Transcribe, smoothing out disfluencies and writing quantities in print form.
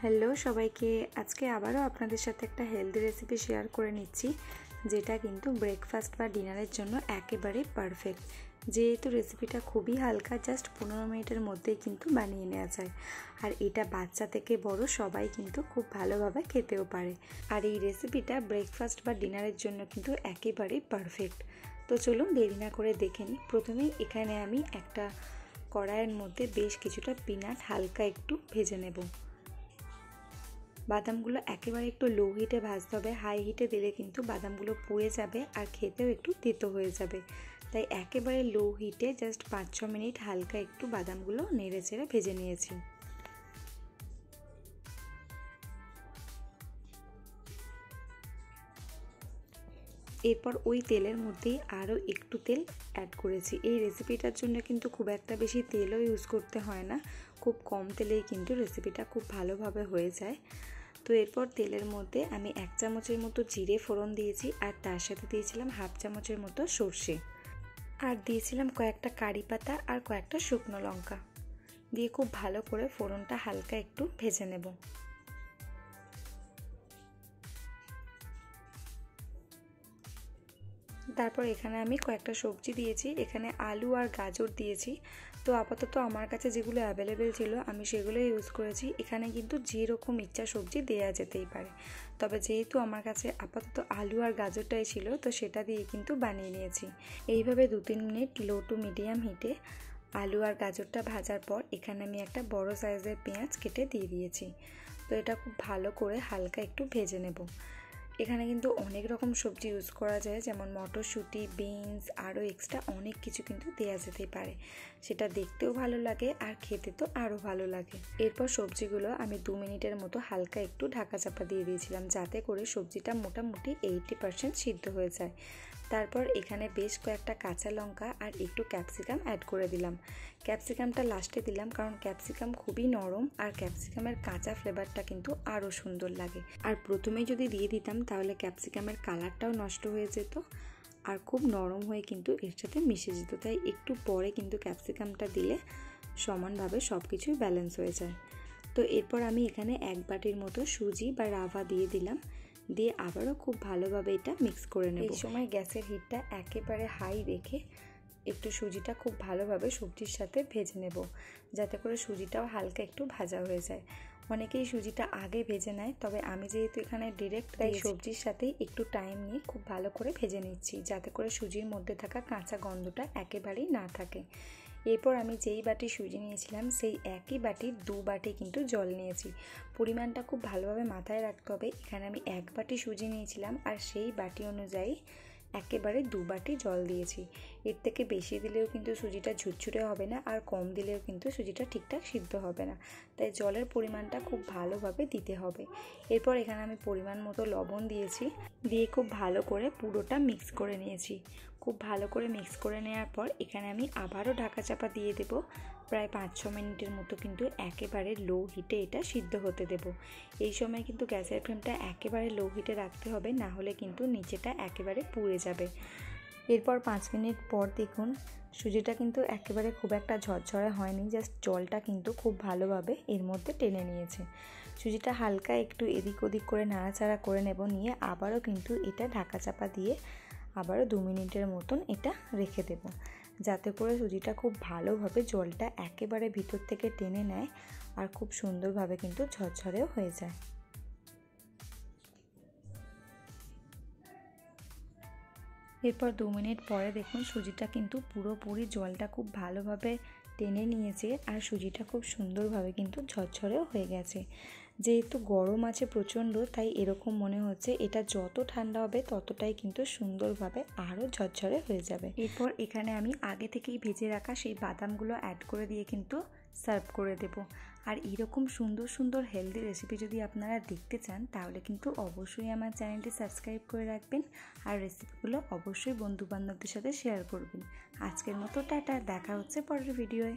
Hello সবাইকে, আজকে আবারও আপনাদের সাথে একটা হেলদি রেসিপি শেয়ার করে নিচ্ছি, যেটা কিন্তু ব্রেকফাস্ট বা ডিনারের জন্য একেবারে পারফেক্ট। যেহেতু রেসিপিটা খুবই হালকা, জাস্ট 15 মিনিটের মধ্যেই কিন্তু বানিয়ে নেওয়া যায়। আর এটা বাচ্চা থেকে বড় সবাই কিন্তু খুব ভালোভাবে খেতেও পারে। আর এই রেসিপিটা ব্রেকফাস্ট বা ডিনারের জন্য কিন্তু একেবারেই পারফেক্ট। তো চলুন দেরি না করে দেখে নিই। প্রথমেই এখানে আমি একটা কড়াইয়ের মধ্যে বেশ কিছুটা পিনাট হালকা একটু ভেজে নেব। বাদামগুলো একেবারে একটু লো হিটে ভাজতে হবে, হাই হিটে দিলে কিন্তু বাদামগুলো পুড়ে যাবে আর খেতেও একটু তেতো হয়ে যাবে। তাই একেবারে লো হিটে জাস্ট 5-6 মিনিট হালকা একটু বাদামগুলো নেড়ে চেড়ে ভেজে নিয়েছি। এরপর ওই তেলের মধ্যেই আরও একটু তেল অ্যাড করেছি। এই রেসিপিটার জন্য কিন্তু খুব একটা বেশি তেলও ইউজ করতে হয় না, খুব কম তেলেই কিন্তু রেসিপিটা খুব ভালোভাবে হয়ে যায়। তো এরপর তেলের মধ্যে আমি 1 চামচের মতো জিরে ফোড়ন দিয়েছি, আর তার সাথে দিয়েছিলাম 1/2 চামচের মতো সর্ষে, আর দিয়েছিলাম কয়েকটা কারি পাতা আর কয়েকটা শুকনো লঙ্কা দিয়ে খুব ভালো করে ফোড়নটা হালকা একটু ভেজে নেব। তারপর এখানে আমি কয়েকটা সবজি দিয়েছি, এখানে আলু আর গাজর দিয়েছি। তো আপাতত আমার কাছে যেগুলো অ্যাভেলেবেল ছিল আমি সেগুলো ইউজ করেছি। এখানে কিন্তু যেরকম ইচ্ছা সবজি দেওয়া যেতেই পারে, তবে যেহেতু আমার কাছে আপাতত আলু আর গাজরটাই ছিল তো সেটা দিয়ে কিন্তু বানিয়ে নিয়েছি। এইভাবে 2-3 মিনিট লো টু মিডিয়াম হিটে আলু আর গাজরটা ভাজার পর এখানে আমি একটা বড় সাইজের পেঁয়াজ কেটে দিয়ে দিয়েছি। তো এটা খুব ভালো করে হালকা একটু ভেজে নেব। এখানে কিন্তু অনেক রকম সবজি ইউজ করা যায়, যেমন মটরশুঁটি, বিনস, আরও এক্সট্রা অনেক কিছু কিন্তু দেওয়া যেতে পারে। সেটা দেখতেও ভালো লাগে আর খেতে তো আরও ভালো লাগে। এরপর সবজিগুলো আমি 2 মিনিটের মতো হালকা একটু ঢাকা চাপা দিয়ে দিয়েছিলাম, যাতে করে সবজিটা মোটামুটি 80% সিদ্ধ হয়ে যায়। তারপর এখানে বেশ কয়েকটা কাঁচা লঙ্কা আর একটু ক্যাপসিকাম অ্যাড করে দিলাম। ক্যাপসিকামটা লাস্টে দিলাম কারণ ক্যাপসিকাম খুবই নরম আর ক্যাপসিকামের কাঁচা ফ্লেভারটা কিন্তু আরও সুন্দর লাগে। আর প্রথমেই যদি দিয়ে দিতাম তাহলে ক্যাপসিকামের কালারটাও নষ্ট হয়ে যেত আর খুব নরম হয়ে কিন্তু এর সাথে মিশে যেত। তাই একটু পরে কিন্তু ক্যাপসিকামটা দিলে সমানভাবে সব কিছুই ব্যালেন্স হয়ে যায়। তো এরপর আমি এখানে 1 বাটির মতো সুজি বা রাভা দিয়ে দিলাম, দিয়ে আবারও খুব ভালোভাবে এটা মিক্স করে নেব। এই সময় গ্যাসের হিটটা একেবারে হাই রেখে একটু সুজিটা খুব ভালোভাবে সবজির সাথে ভেজে নেব, যাতে করে সুজিটাও হালকা একটু ভাজা হয়ে যায়। অনেকেই সুজিটা আগে ভেজে নেয়, তবে আমি যেহেতু এখানে ডিরেক্ট তাই সবজির সাথেই একটু টাইম নিয়ে খুব ভালো করে ভেজে নিচ্ছি, যাতে করে সুজির মধ্যে থাকা কাঁচা গন্ধটা একেবারেই না থাকে। এরপর আমি যেই বাটি সুজি নিয়েছিলাম সেই একই বাটির 2 বাটি কিন্তু জল নিয়েছি। পরিমাণটা খুব ভালোভাবে মাথায় রাখতে হবে। এখানে আমি 1 বাটি সুজি নিয়েছিলাম আর সেই বাটি অনুযায়ী একেবারে 2 বাটি জল দিয়েছি। এর থেকে বেশি দিলেও কিন্তু সুজিটা ঝুরঝুরে হবে না, আর কম দিলেও কিন্তু সুজিটা ঠিকঠাক সিদ্ধ হবে না। তাই জলের পরিমাণটা খুব ভালোভাবে দিতে হবে। এরপর এখানে আমি পরিমাণ মতো লবণ দিয়েছি, দিয়ে খুব ভালো করে পুরোটা মিক্স করে নিয়েছি। খুব ভালো করে মিক্স করে নেওয়ার পর এখানে আমি আবারও ঢাকা চাপা দিয়ে দেব। প্রায় 5-6 মিনিটের মতো কিন্তু একেবারে লো হিটে এটা সিদ্ধ হতে দেব। এই সময় কিন্তু গ্যাসের ফ্লেমটা একেবারে লো হিটে রাখতে হবে, না হলে কিন্তু নিচেটা একেবারে পুড়ে যাবে। এরপর 5 মিনিট পর দেখুন সুজিটা কিন্তু একেবারে খুব একটা ঝরঝরে হয়নি, জাস্ট জলটা কিন্তু খুব ভালোভাবে এর মধ্যে টেনে নিয়েছে। সুজিটা হালকা একটু এদিক ওদিক করে নাড়াচাড়া করে নেব, নিয়ে আবারও কিন্তু এটা ঢাকা চাপা দিয়ে আবারও 2 মিনিটের মতন এটা রেখে দেব, যাতে করে সুজিটা খুব ভালোভাবে জলটা একেবারে ভিতর থেকে টেনে নেয় আর খুব সুন্দরভাবে কিন্তু ঝরঝরেও হয়ে যায়। এরপর 2 মিনিট পরে দেখুন সুজিটা কিন্তু পুরোপুরি জলটা খুব ভালোভাবে টেনে নিয়েছে আর সুজিটা খুব সুন্দরভাবে কিন্তু ঝরঝরেও হয়ে গেছে। যেহেতু গরম আছে প্রচণ্ড, তাই এরকম মনে হচ্ছে। এটা যত ঠান্ডা হবে ততটাই কিন্তু সুন্দরভাবে আরও ঝরঝরে হয়ে যাবে। এরপর এখানে আমি আগে থেকেই ভেজে রাখা সেই বাদামগুলো অ্যাড করে দিয়ে কিন্তু সার্ভ করে দেব। আর এরকম সুন্দর সুন্দর হেলদি রেসিপি যদি আপনারা দেখতে চান তাহলে কিন্তু অবশ্যই আমার চ্যানেলটি সাবস্ক্রাইব করে রাখবেন, আর রেসিপিগুলো অবশ্যই বন্ধুবান্ধবদের সাথে শেয়ার করবেন। আজকের মতো টাটা, দেখা হচ্ছে পরের ভিডিওয়ে।